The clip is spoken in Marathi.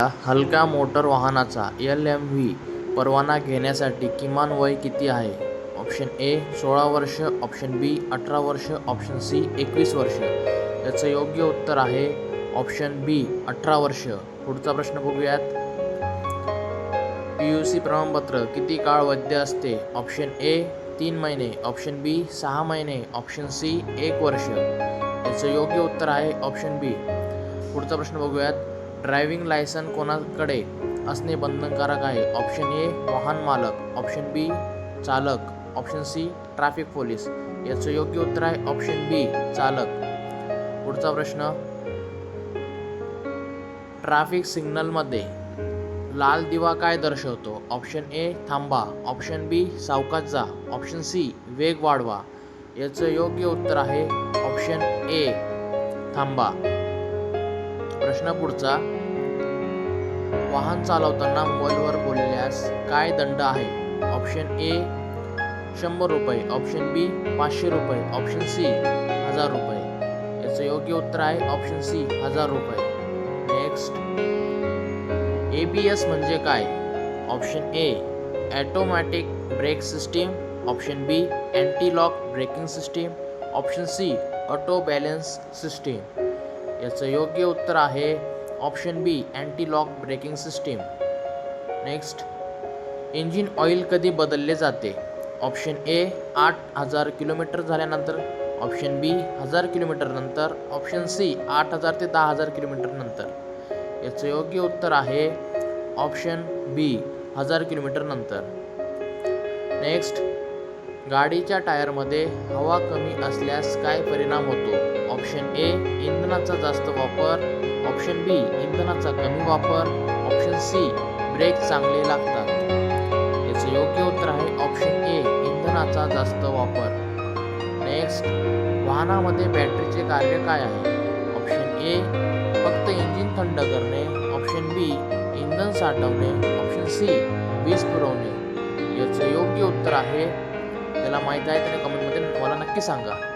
हलक्या मोटर वाहनाचा LMV परवाना घेण्यासाठी किमान वय किती आहे? ऑप्शन ए 16 वर्ष, ऑप्शन बी 18 वर्ष, ऑप्शन सी 21 वर्ष. याचं योग्य उत्तर आहे ऑप्शन बी 18 वर्ष. पुढचा प्रश्न बघूयात. PUC प्रमाणपत्र किती काळ वैध असते? ऑप्शन ए 3 महिने, ऑप्शन बी 6 महिने, ऑप्शन सी 1 वर्ष. याचं योग्य उत्तर आहे ऑप्शन बी. पुढचा प्रश्न बघूयात. ड्रायव्हिंग लायसन कोणाकडे असणे बंधनकारक आहे? ऑप्शन ए वाहन मालक, ऑप्शन बी चालक, ऑप्शन सी ट्रॅफिक पोलीस. याचं योग्य उत्तर आहे ऑप्शन बी चालक. पुढचा प्रश्न. ट्रॅफिक सिग्नलमध्ये लाल दिवा काय दर्शवतो? ऑप्शन ए थांबा, ऑप्शन बी सावकाश जा, ऑप्शन सी वेग वाढवा. याचं योग्य उत्तर आहे ऑप्शन ए थांबा. प्रश्न पुढचा. वाहन चालवताना मोबाईलवर बोलल्यास काय दंड आहे? ऑप्शन ए 100 रुपये, ऑप्शन बी 500 रुपये, ऑप्शन सी 1000 रुपये. याचं योग्य उत्तर आहे ऑप्शन सी 1000 रुपये. नेक्स्ट. ABS म्हणजे काय? Option A automatic brake system, option B anti lock braking system, option C auto balance system. याचं योग्य उत्तर आहे option B anti lock braking system. Next. Engine oil कधी बदलले जाते? ऑप्शन ए 8000 किलोमीटर झाल्यानंतर, ऑप्शन बी 1000 किलोमीटर नंतर, ऑप्शन सी 8000 ते 10000 किलोमीटर नंतर. याचं योग्य उत्तर आहे ऑप्शन बी 1000 किलोमीटर नंतर. नेक्स्ट. गाडीच्या टायरमध्ये हवा कमी असल्यास काय परिणाम होतो? ऑप्शन ए इंधनाचा जास्त वापर, ऑप्शन बी इंधनाचा कमी वापर, ऑप्शन सी ब्रेक चांगले लागतात. याचं योग्य उत्तर आहे ऑप्शन ए इंधनाचा जास्त वापर. नेक्स्ट. वाहनामध्ये बॅटरीचे कार्य काय आहे? ऑप्शन ए फक्त इंजिन थंड करणे, ऑप्शन बी इंधन साठवणे, ऑप्शन सी वीज पुरवणे. याचं योग्य उत्तर आहे. त्याला माहीत आहे त्याने कमेंटमध्ये मला नक्की सांगा.